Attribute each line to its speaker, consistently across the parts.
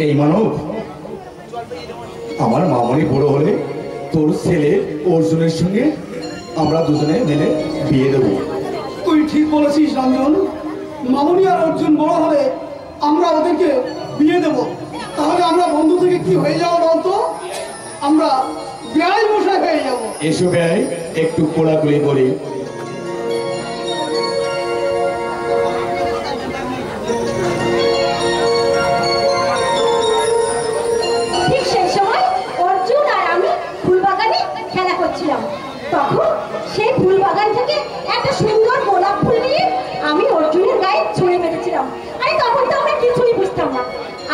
Speaker 1: এই মানব, আমার মামনি বড় হলে তোর ছেলে অর্জুনের সঙ্গে আমরা দুজনে মিলে বিয়ে দেব।
Speaker 2: তুই ঠিক বলেছিস রঞ্জন। মামনি আর অর্জুন বড় হলে আমরা ওদেরকে বিয়ে দেব। তাহলে আমরা বন্ধু থেকে কি হয়ে যাবো বলতো? আমরা বেআই মশাই হয়ে যাবো।
Speaker 1: এসো বেআই, একটু কোলাকুলি করি।
Speaker 3: ঠিক সেই সময় অর্জুন আর আমি ফুলবাগানে খেলা করছিলাম। তখন সেই ফুলবাগান থেকে একটা সুন্দর গোলাপ ফুল নিয়ে আমি অর্জুনের গায়ে ছুঁড়ে মেরেছিলাম। আরে তখন তো আমরা কিছুই বুঝতাম না।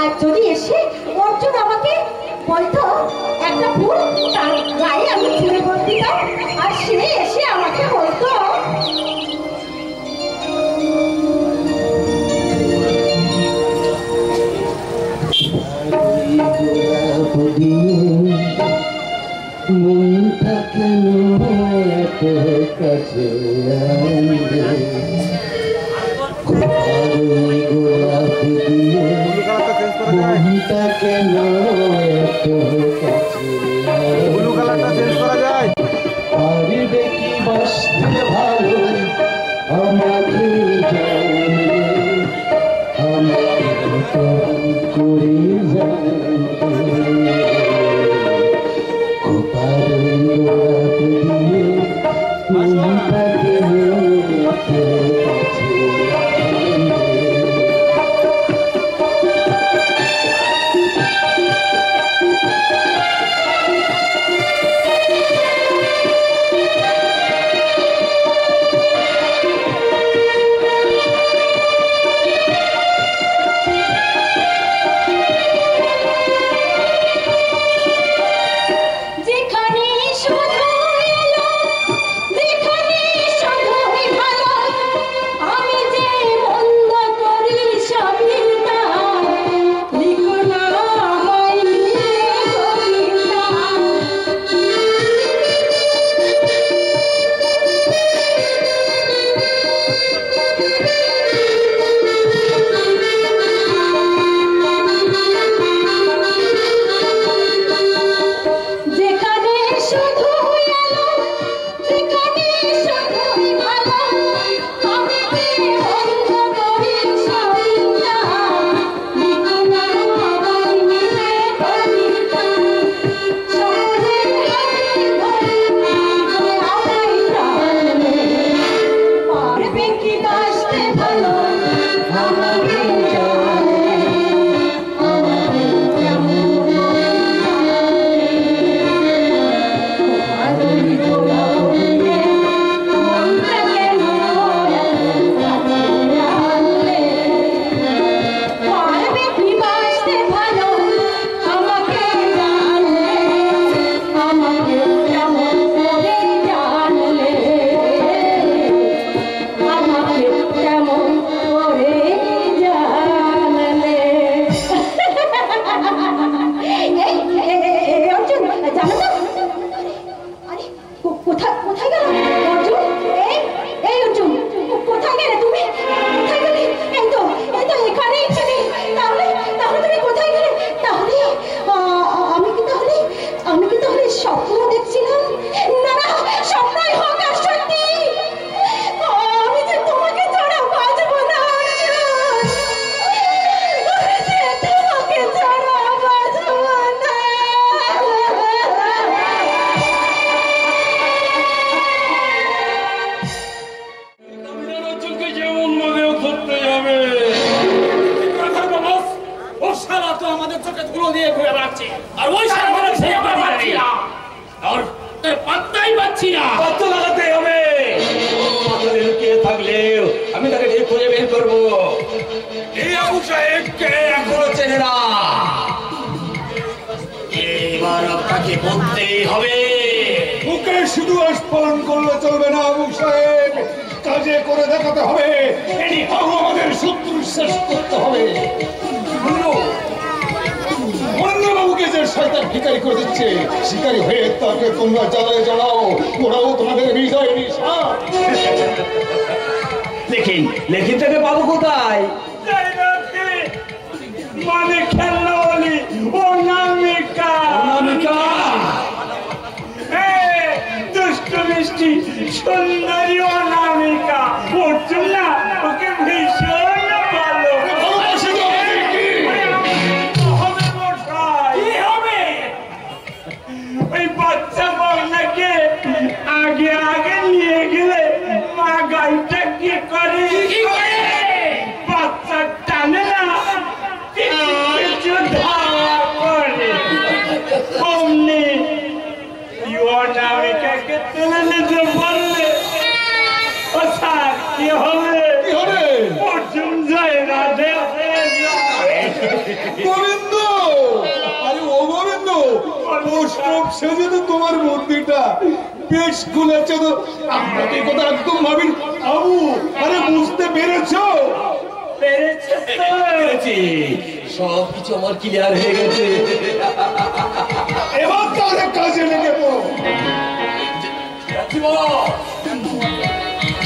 Speaker 3: আর যদি এসে অর্জুন আমাকে বলতো একটা ফুল তার গায়ে আমি ছুঁড়ে দিতাম, আর সে এসে আমাকে বলতো
Speaker 4: মনটা কেন এত কাছে গোলাপ দিয়ে মনটা কেন এত কাছে পারবে কি বাসতে ভালো আমাকে জানে আমাকে করে জানে শিকারী হয়ে তাকে তোমরা জ্বালায় জ্বালাও, ওরাও তোমাদের বিজয় নিশান। লেখিনটাকে পাবো কোথায়? মানে খেলনা
Speaker 5: অনামিকা
Speaker 1: অনামিকা
Speaker 5: দুষ্টু মিষ্টি সুন্দরী অনামিকা অর্জুন না ওকে ভীষণ ভালো
Speaker 4: ভালোবাসে তো আমাদের কি?
Speaker 5: হবে মশাই কি হবে ওই বাচ্চা বকনাকে আগে আগে নিয়ে গেলে মা গাইটা কি করে বাচ্চা টানে না কিছু ধাওয়া করে অমনি অনামিকাকে তুলে নিতে বললে ও স্যার কি হবে
Speaker 4: কি হবে?
Speaker 5: অর্জুন যায় রাধে হয়ে যায়
Speaker 4: গোবিন্দ, আরে ও গোবিন্দ, বৈষ্ণব সেজে তো তোমার মন্দিরটা বেশ খুলেছে তো। আমরা তো এই কথা একদম ভাবিনি। আবু, আরে বুঝতে পেরেছো?
Speaker 5: পেরেছে তো
Speaker 6: সব কিছু আমার ক্লিয়ার হয়ে গেছে।
Speaker 4: এবার তাহলে কাজে লেগে পড়ো।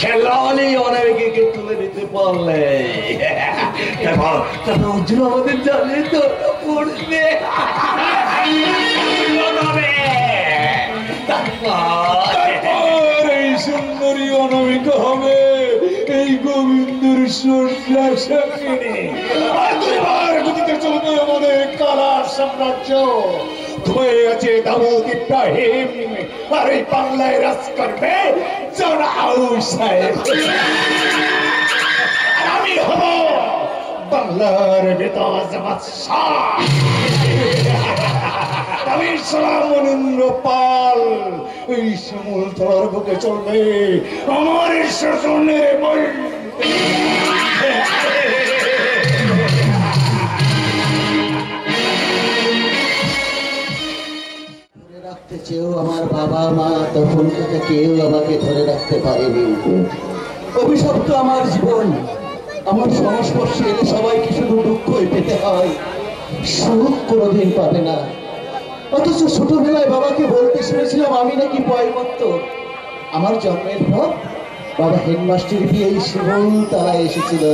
Speaker 6: খেলা হলেই অনামিকাকে তুলে নিতে পারলে তারপর অর্জুন আমাদের জানে তো পড়বে।
Speaker 4: তারপর এই সুন্দরী অনামিকা হবে এই গোবিন্দর সন্ধ্যা সাকিনী। আর দুইবার গতিতে চলবে আমাদের কালার সাম্রাজ্য। হয়ে আছে দাউদ ইব্রাহিম, আর এই বাংলায় রাজ করবে জনাউ সাহেব। আর আমি হব বাংলার বেতাজ বাদশাহ। আমি সালামুন্দ্র পাল। এই শিমুল তলার বুকে চলবে আমার শাসনের বল।
Speaker 6: রাখতে চেয়েও আমার বাবা মা তখন থেকে কেউ আমাকে ধরে রাখতে পারেনি। অভিশপ্ত আমার জীবন। আমার সংস্পর্শে এলে সবাইকে শুধু দুঃখই পেতে হয়, সুখ কোনোদিন পাবে না। অথচ ছোটবেলায় বাবাকে বলতে শুনেছিলাম আমি নাকি পয়মত্ত। আমার জন্মের পর বাবা হেডমাস্টার দিয়ে এই শিবল তারায় এসেছিল।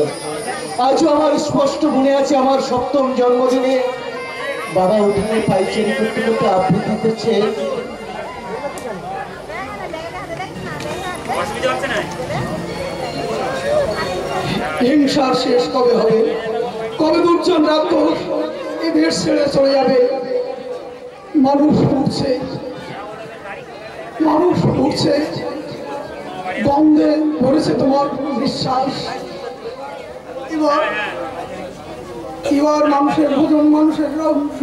Speaker 6: আজও আমার স্পষ্ট মনে আছে, আমার 7ম জন্মদিনে বাবা উঠানে পাইচারি করতে করতে আবৃত্তি করছে,
Speaker 2: হিংসার শেষ কবে হবে? কবে দুর্জন রাক্ষস এই দেশ ছেড়ে চলে যাবে? মানুষ উঠছে, মানুষ উঠছে, গন্ধে ভরেছে তোমার বিশ্বাস। এবার এবার মানুষের ভোজন, মানুষের অংশ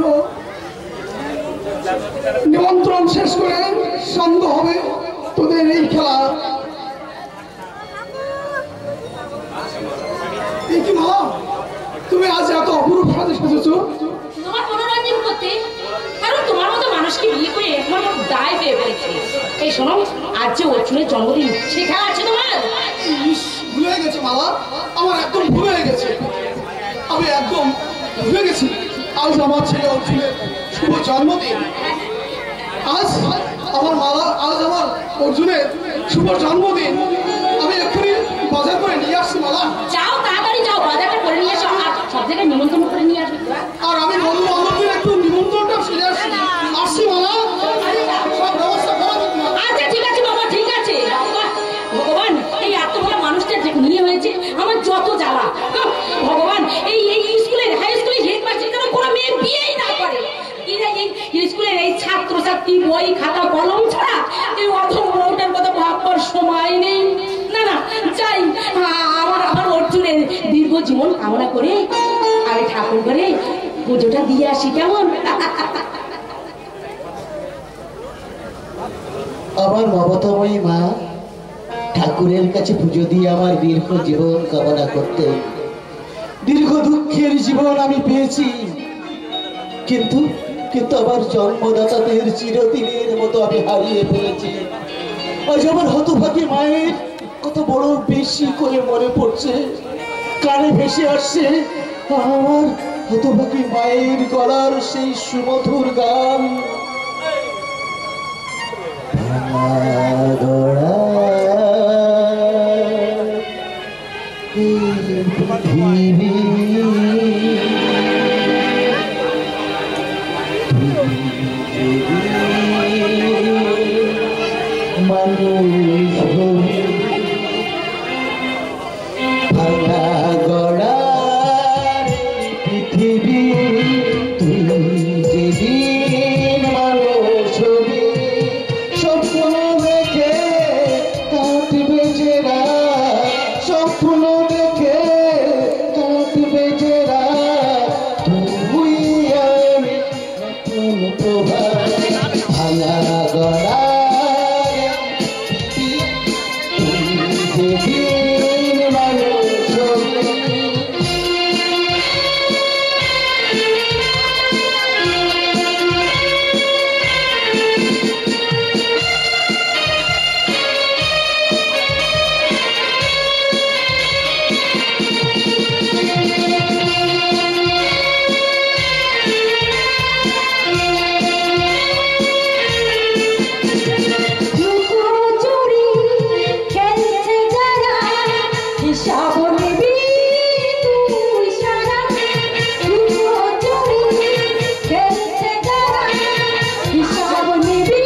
Speaker 2: নিমন্ত্রণ শেষ করে শান্ত হবে তোদের এই খেলা। এই কি মা, তুমি আজ এত অপরূপ সাজে সেজেছো?
Speaker 7: তোমার মনোরঞ্জন করতে, কারণ তোমার মতো মানুষকে বিয়ে করে আমার দায় পেয়ে ফেলেছি। এই শোনো, আজ যে অর্জুনের জন্মদিন, সে খেলা আছে তোমার?
Speaker 2: ইস, ভুলে গেছে মালা, আমার একদম ভুলে গেছে। আমি একদম ভুলে গেছি আজ আমার ছেলে অর্জুনের শুভ জন্মদিন। আজ আমার মালা, আজ আমার অর্জুনের শুভ জন্মদিন। আমি এক্ষুনি বাজার করে নিয়ে আসছি মালা।
Speaker 7: যাও, তাড়াতাড়ি যাও, বাজারটা করে নিয়ে এসো, আর সব জায়গায় নিমন্ত্রণ করে নিয়ে আসবে।
Speaker 2: আর আমি বন্ধু বান্ধবদের একটু নিমন্ত্রণটা ফিরে আসছি। আসছি মালা, সব ব্যবস্থা করা যাবে না।
Speaker 7: আচ্ছা ঠিক আছে বাবা, ঠিক আছে। ভগবান, এই এত বড় মানুষটা নিয়ে হয়েছে আমার যত জ্বালা। ভগবান, এই স্কুলের, হাই স্কুলের হেডমাস্টার যেন কোনো মেয়ে বিয়েই না করে। এই স্কুলের এই ছাত্রছাত্রী বই খাতা কলম ছাড়া এই অধম বউটার কথা ভাববার সময় নেই। না না, যাই, আমার অর্জুনের দীর্ঘ জীবন কামনা করে আমি ঠাকুর করে পুজোটা দিয়ে আসি, কেমন?
Speaker 6: আমার মমতাময়ী মা ঠাকুরের কাছে পুজো দিয়ে আমার দীর্ঘ জীবন কামনা করতেন। দীর্ঘ দুঃখের জীবন আমি পেয়েছি, কিন্তু কিন্তু আমার জন্মদাতাদের চিরদিনের মতো আমি হারিয়ে ফেলেছি। আজ আমার হতভাগী মায়ের কত বড় বেশি করে মনে পড়ছে, কানে ভেসে আসছে আমার হতভাগী মায়ের গলার সেই সুমধুর গান। মানুষ হবি ভাঙা গড়ার পৃথিবী তুই যেদিন মানুষ হবি স্বপ্ন দেখে কাটবে জেরা স্বপ্ন দেখে কাটবে জেরা তুই আমি নতুন প্রভাত ভাঙা গড়া যেদিন মানুষ হবি
Speaker 3: লুকোচুরি খেলছে যারা হিসাব নিবি তুই সারা লুকোচুরি খেলছে যারা হিসাব নিবি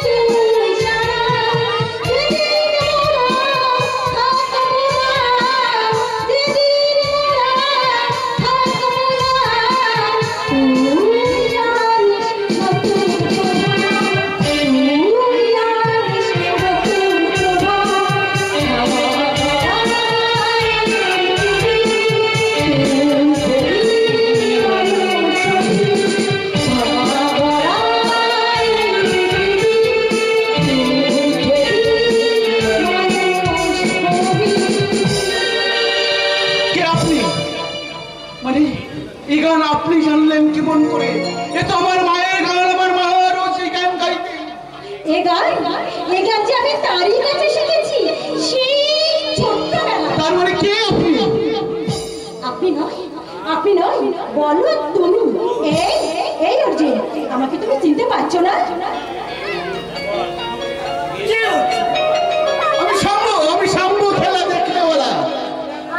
Speaker 3: তুই সারা যেদিন মোরা থাকবো না যেদিন মোরা থাকবো না তুই জানিস নতুন
Speaker 2: কে আপনি? মানে এই গান আপনি জানলেন কেমন করে? এ তো আমার মায়ের গান, আমার মা রোজ এই গান গাইতেন।
Speaker 3: এ গান যে আমি তারই কাছে শিখেছি সেই ছোট্টবেলা।
Speaker 2: তার মানে কে আপনি?
Speaker 3: আপনি নয় বলো তুমি। এই অর্জুন, আমাকে তুমি চিনতে পারছো না?
Speaker 2: আমি শাম্ভু খেলা দেখলে বলা।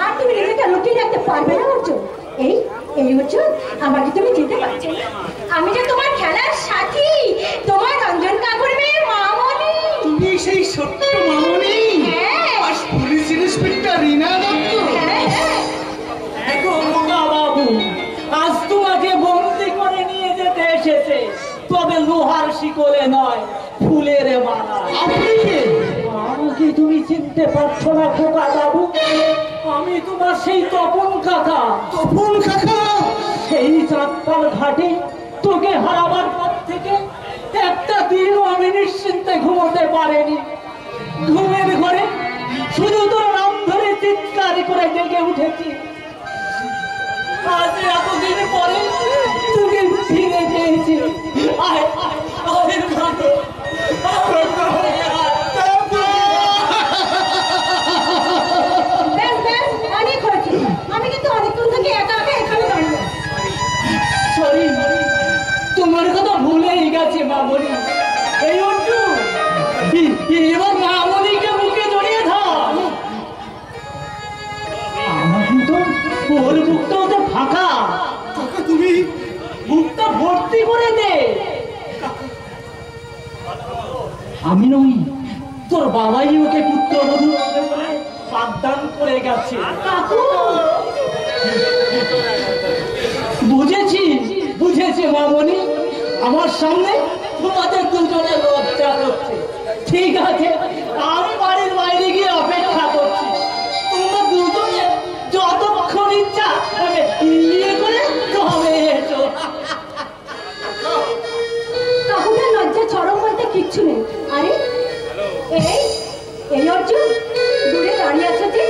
Speaker 3: আর তুমি নিজেকে লুকিয়ে রাখতে পারবে না অর্জুন। এই অর্জুন, আমাকে তুমি চিনতে পারছো না? আমি যে তোমার খেলার সাথী, তোমার রঞ্জন কাকুর মেয়ে মামনি।
Speaker 2: তুমি সেই ছোট্ট মামনি?
Speaker 3: হ্যাঁ।
Speaker 2: আর পুলিশ ইন্সপেক্টর রিনা দত্ত?
Speaker 3: হ্যাঁ।
Speaker 5: দেখো মোকা বাবু, আজ তোমাকে বন্দি করে নিয়ে যেতে এসেছে, তবে লোহার শিকলে নয়, ফুলের মালা।
Speaker 2: আপনি কে?
Speaker 5: আমাকে তুমি চিনতে পারছো না খোকা বাবু? আমি তোমার সেই তপন কাকা।
Speaker 2: তপন কাকা?
Speaker 5: সেই চাঁদপাল ঘাটে তোকে হারাবার পর থেকে একটা দিনও আমি নিশ্চিন্তে ঘুমোতে পারিনি। ঘুমের ঘরে শুধু তোর নাম ধরে চিৎকার করে জেগে উঠেছি। আজ এতদিন পরে তোকে ফিরে পেয়েছি। আয় আয় ঘাটে
Speaker 3: ব্যাস, অনেক হয়েছে। আমি কিন্তু অনেকক্ষণ থেকে একা এখানে দাঁড়িয়ে আছি।
Speaker 5: সরি, তোমার কথা ভুলেই গেছে মামনি। এই অর্জুন, এবার মামনিকে বুকে জড়িয়ে ধর। আমার তো ওর বুকটাও তো ফাঁকা,
Speaker 2: কাকা তুমি?
Speaker 5: বুকটা ভর্তি করে দে। আমি নই, তোর বাবাই ওকে পুত্রবধূ হবে বলে বাগদান করে গেছে।
Speaker 3: কাকু,
Speaker 5: বুঝেছি মামনি, আমার সামনে তোমাদের দুজনে লজ্জা করছে। ঠিক আছে, আমি বাড়ির বাইরে গিয়ে অপেক্ষা করছি। তোমরা দুজনে যতক্ষণ ইচ্ছা তবে ইয়ে করে তবে এসো।
Speaker 3: কাকুটার লজ্জা চরম বলতে কিচ্ছু নেই। আরে এই অর্জুন, দূরে দাঁড়িয়ে আছো যে?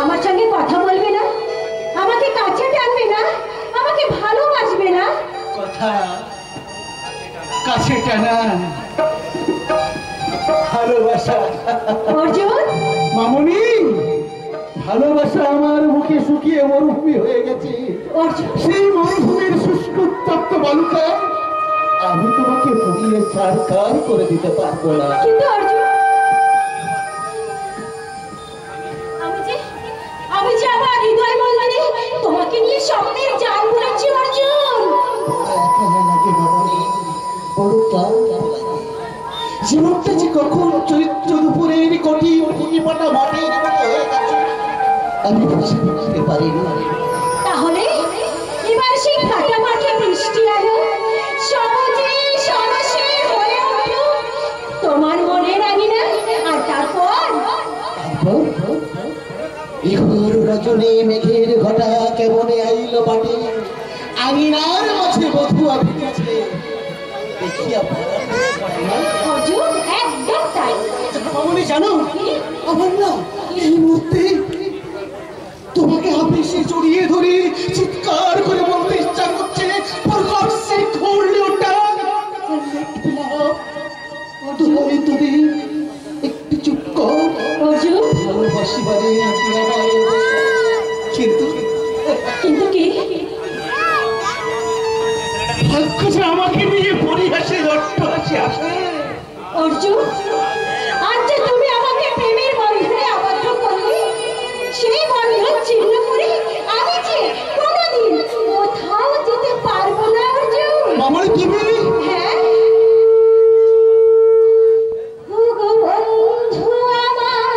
Speaker 3: আমার সঙ্গে কথা বলবে না? আমাকে কাছে টানবে না? আমাকে ভালোবাসবে না?
Speaker 2: কথা কাছে টানা, ভালোবাসা।
Speaker 3: অর্জুন,
Speaker 2: মামনি, ভালোবাসা আমার বুকে শুকিয়ে মরুভূমি হয়ে গেছে।
Speaker 3: অর্জুন,
Speaker 2: সেই মরুভূমির শুষ্ক উত্তপ্ত বালুকা
Speaker 6: আমি তোমাকে পুড়িয়ে ছাড়খাড় করে দিতে পারবো না।
Speaker 3: কিন্তু অর্জুন, আমি যে আমার হৃদয় মন্দিরে তোমাকে নিয়ে স্বপ্নের জাল বুনেছি অর্জুন।
Speaker 6: একা লাগে মামনি, বড় ক্লান্ত লাগে। জীবনটা যে কখন চরিত্র দুপুরের কটি পাটা মাটির মতো হয়ে গেছে আমি বুঝতে পারিনি।
Speaker 3: তাহলে এবার সেই ফাটাফাটি বৃষ্টি আলো সহজে সরসে হয়ে উঠল তোমার মনে রাঙিনা। আর তারপর
Speaker 6: ইহুর রজনী মেঘের ঘটা কেমনে আইল বাটে আঙিনার মাঝে বধু আভিছে দেখিয়া
Speaker 3: অর্জুন একদম তাই।
Speaker 6: মামনি জানো আমার না এই মুহূর্তে তোমাকে আবেশে জড়িয়ে ধরে চিৎকার করে বলতে ইচ্ছা করছে for gods sake hold your tongue দোহাই তোদের একটু চুপ কর
Speaker 3: অর্জুন।
Speaker 6: ভালোবাসি বারে কিন্তু
Speaker 3: কিন্তু কি?
Speaker 6: ভাগ্য যে আমাকে নিয়ে পরিহাসে রট্টহাসি আসে।
Speaker 3: অর্জুন, আজ যে তুমি আমাকে প্রেমের বন্ধনে আবদ্ধ করলে সেই বন্ধন ছিন্ন করে আমি যে কোনোদিন কোথাও যেতে পারবো না অর্জুন।
Speaker 6: মামার তুমি
Speaker 3: হ্যাঁ ও গো বন্ধু আমার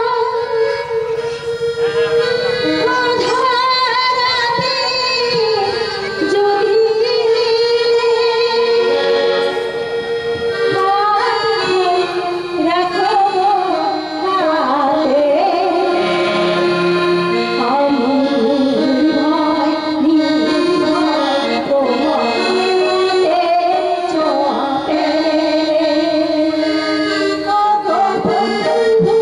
Speaker 3: আধারাতে যদি রাখো হাতে আমায় নির্ভয় তোমাতে ছোঁয়াতে ও গো বন্ধু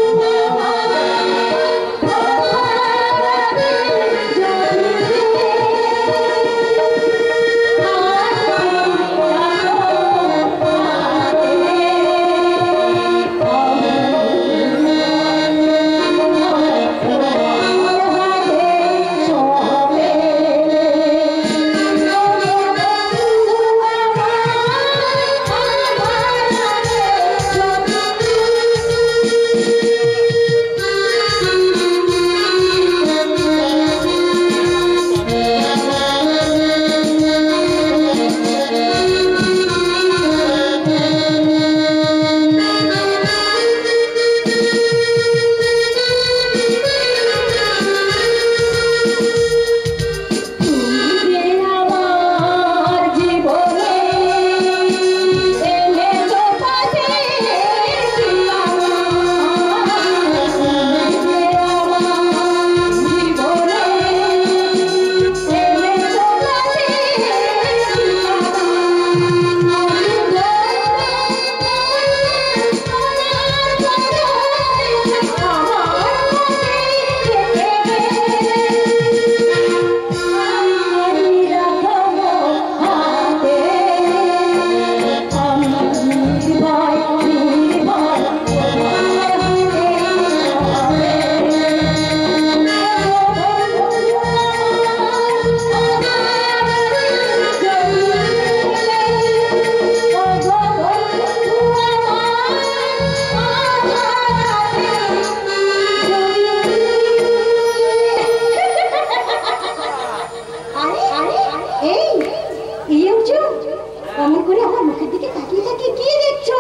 Speaker 3: অমন করে আমার মুখের দিকে তাকিয়ে তাকিয়ে কি দেখছো?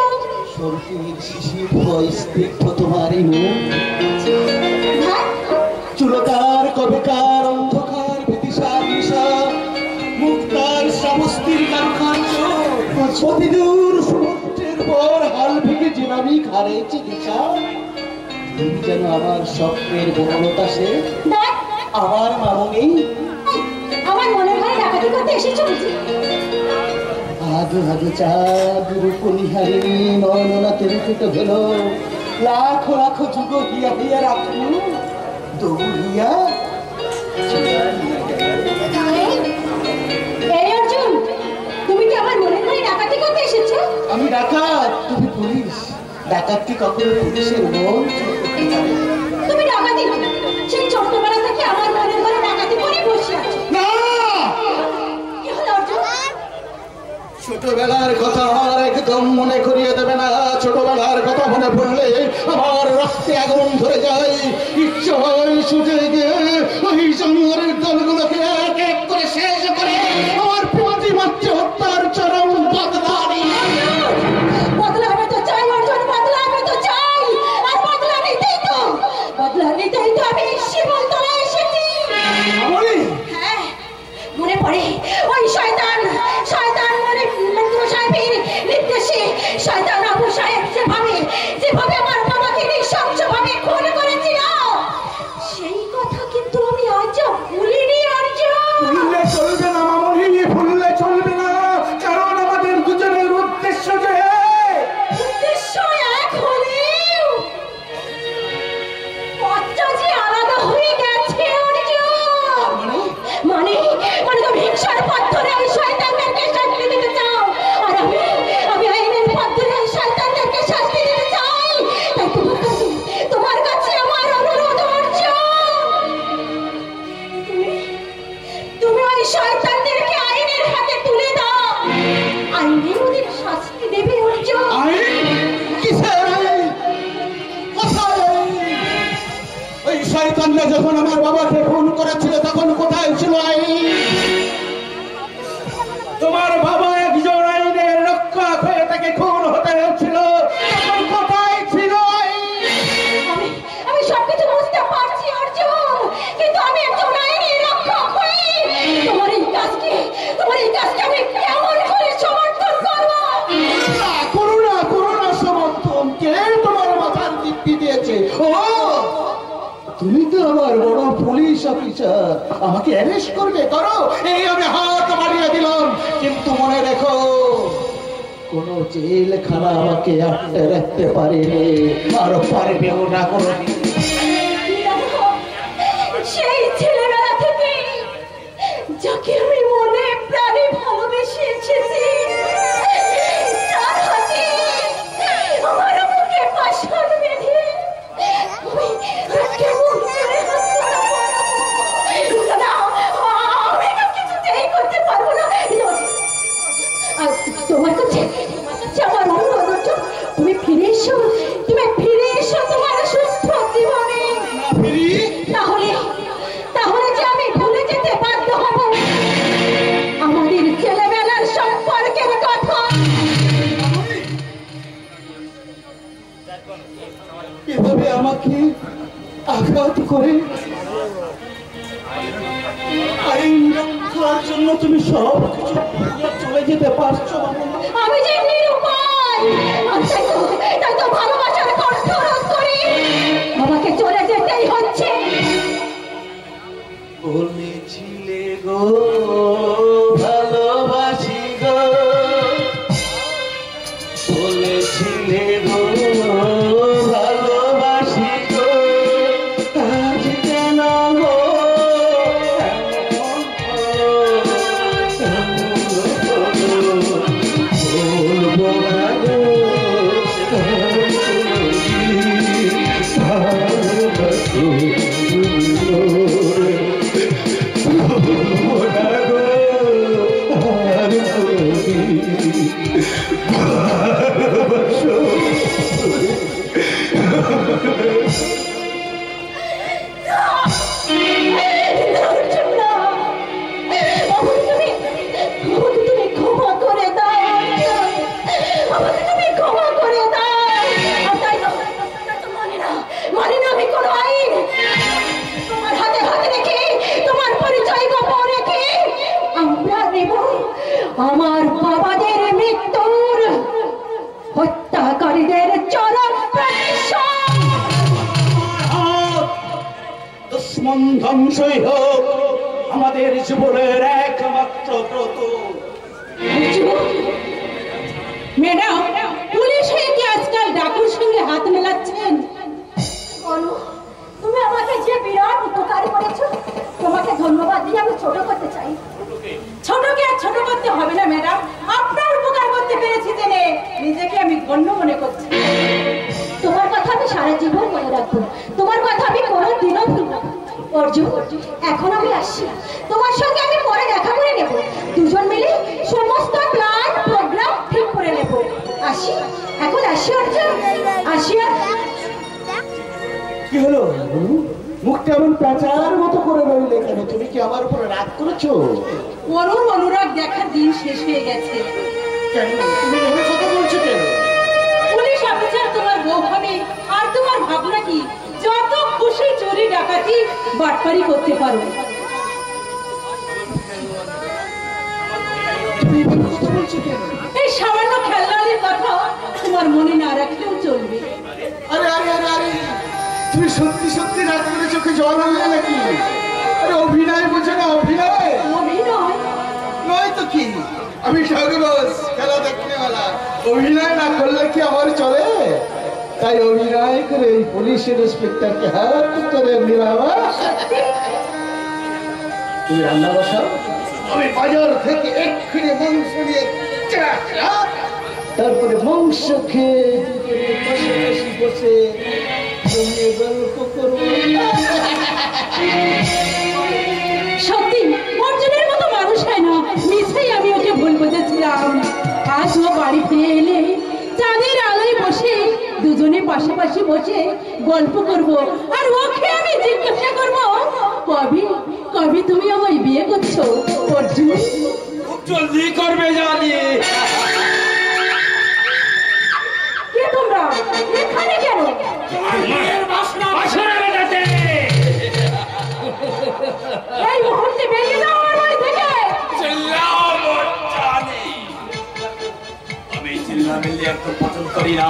Speaker 6: সর্দির শিশির স্নিগ্ধ তোমারই মুখ
Speaker 3: হ্যাঁ?
Speaker 6: চুলকার কবেকার অন্ধকার বিদিশার নিশা মুক্তার সমস্তির কারুকার্য প্রতিদূর সমুদ্রের পর হাল ভেঙে জেনামি খারেছে দিশা তুমি যেন আমার স্বপ্নের বনলতা সে
Speaker 3: দেখ,
Speaker 6: আমার মামনি
Speaker 3: আমার মনে হয় ডাকাতি করতে এসেছো বুঝি?
Speaker 6: আগে আগে চাঁদ রূপনিহারিণী নয়ননা তেরিত ভেল লাখো লাখো যুগ হিয়া হিয়া রাখু দৌড়িয়া
Speaker 3: এই অর্জুন, তুমি কি আমার মনে করে ডাকাতি করতে এসেছো?
Speaker 6: আমি ডাকাত তুমি পুলিশ ডাকাত কি কখনো পুলিশের মন
Speaker 3: তুমি ডাকাতি না, সেই ছোটবেলা থেকে আমার মনে করে ডাকাতি করে বসে আছো।
Speaker 6: না
Speaker 3: কি হলো অর্জুন?
Speaker 6: ছোটবেলার কথা আমার একদম মনে করিয়ে দেবে না। ছোটবেলার কথা মনে পড়লে আমার রক্তে আগুন ধরে যায়, ইচ্ছা হয় ছুটে গিয়ে ওই জঙ্গলের দলগুলোকে এক এক করে শেষ করে আমার প্রতিমাত্র হত্যার চরম বদলা
Speaker 3: বদলা হবে তো চাই অর্জুন,
Speaker 6: বেইমানরা যখন আমার বাবাকে খুন করেছিল তখন কোথায় ছিল আইন? তোমার বাবা একজন আইনের রক্ষক হয়ে তাকে খুন হতে হয়েছিল, তখন কোথায় ছিল আইন?
Speaker 3: আমি সবকিছু বুঝতে পারছি অর্জুন, কিন্তু আমি একজন আইনের রক্ষক হই। তোমার এই কাজকে আমি কেমন করে সমর্থন করবো?
Speaker 6: করোনা সমর্থন কে তোমার মাথার দিব্যি দিয়েছে? ও তুমি তো আমার বড় পুলিশ অফিসার, আমাকে অ্যারেস্ট করবে? করো, এই আমি হাত বাড়িয়ে দিলাম, কিন্তু মনে রেখো কোন জেলখানা আমাকে আটকে রাখতে পারেনি, আর পারবেও না কোনো।
Speaker 3: সেই ছেলেবেলা থেকে যাকে আমি মনে প্রাণে ভালোবেসে এসেছি, তার হাতে আমার বুকে পাশান বেঁধে আমি কেমন করে হাত ধরাবো? না, আমি তো কিছুতেই করতে পারবো না। আর তোমার কাছে আমার অনুরোধ অর্জুন, তুমি ফিরে এসো তোমার সুস্থ জীবনে। তাহলে যে আমি ভুলে যেতে বাধ্য হব আমাদের ছেলেবেলার সম্পর্কের কথা।
Speaker 6: এভাবে আমাকে আঘাত করে আইন রক্ষার জন্য তুমি সব কিছু চলে যেতে পারছো?
Speaker 3: আমি যে নিরুপায়, তাই তো ভালোবাসার কণ্ঠরোধ করি আমাকে চলে যেতেই হচ্ছে।
Speaker 6: বলেছিলে গো ভালোবাসি গো, বলেছিলে গো ভালোবাসি গো, আজ কেন গো বলবো না গো
Speaker 3: আমার বাবাদের মৃত্যুর হত্যাকারীদের চরম প্রতিশোধ।
Speaker 6: দুশ্মন ধ্বংসই হোক আমাদের জীবনের একমাত্র ব্রত।
Speaker 7: ম্যাডাম, পুলিশ হয়ে কি আজকাল ডাকুর সঙ্গে হাত মেলাচ্ছেন?
Speaker 3: তুমি আমাকে যে বিরাট উপকার করেছো, তোমাকে ধন্যবাদ দিয়ে আমি ছোট করতে চাই।
Speaker 7: ছোটকে আর ছোট করতে হবে না ম্যাডাম, আপনার উপকার করতে পেরেছি জেনে নিজেকে আমি ধন্য মনে করছি।
Speaker 3: তোমার কথা আমি সারা জীবন মনে রাখবো, তোমার কথা আমি কোনোদিনও ভুলবো না। অর্জুন, এখন আমি আসছি, তোমার সঙ্গে আমি পরে দেখা করে নেব, দুজন মিলে সমস্ত প্ল্যান প্রোগ্রাম ঠিক করে নেব। আসি, এখন আসি অর্জুন, আসি।
Speaker 6: কি হলো? মুখটা এমন প্যাঁচার মতো করে রইলে কেন? তুমি কি আমার উপরে রাগ করেছো?
Speaker 7: অনুরাগ দেখার দিন শেষ হয়ে গেছে।
Speaker 6: কেন তুমি এভাবে কথা বলছো কেন?
Speaker 7: পুলিশ অফিসার তোমার বউ হবে, আর তোমার ভাবনা কি যত খুশি চুরি ডাকাতি বাটপারি করতে পারো।
Speaker 6: তুমি এভাবে কথা বলছো কেন?
Speaker 7: এই সামান্য খেলনার কথা তোমার মনে না রাখলেও চলবে।
Speaker 6: আরে আরে আরে আরে, তুমি সত্যি সত্যি রাগ করে চোখে জল আনলে নাকি? আরে অভিনয় বোঝো না? অভিনয় নয় তো কি? আমি ঠাকুরবাস, খেলা দেখতে वाला। অভিনয় না করলে কি আমার চলে? তাই অভিনয় করে এই পুলিশের ইন্সপেক্টরকে হাত করে নিলাম। তুমি রান্না বসাও, আমি বাজার থেকে এক্ষুনি মাংস নিয়ে তারপরে মাংস খেয়ে পাশাপাশি বসে গল্প করবো।
Speaker 7: সত্যি অর্জুনের মতো মানুষ হয় না, মিছেই আমি ওকে ভুল বুঝেছিলাম। আজ ও বাড়ি ফিরে এলে চাঁদের আলোয় বসে দুজনে
Speaker 5: পাশাপাশি বসে গল্প করব আর ওকে আমি জিজ্ঞাসা করব কবে কবে তুমি আমায় বিয়ে করছো অর্জুন?
Speaker 8: খুব জলদি করবে জানি।
Speaker 3: কে তোমরা এখানে কেন? এই মুহূর্তে বেরিয়ে যাও আমার বাড়ি থেকে।
Speaker 8: আমি চিল্লামিল্লি একদম পছন্দ করি না।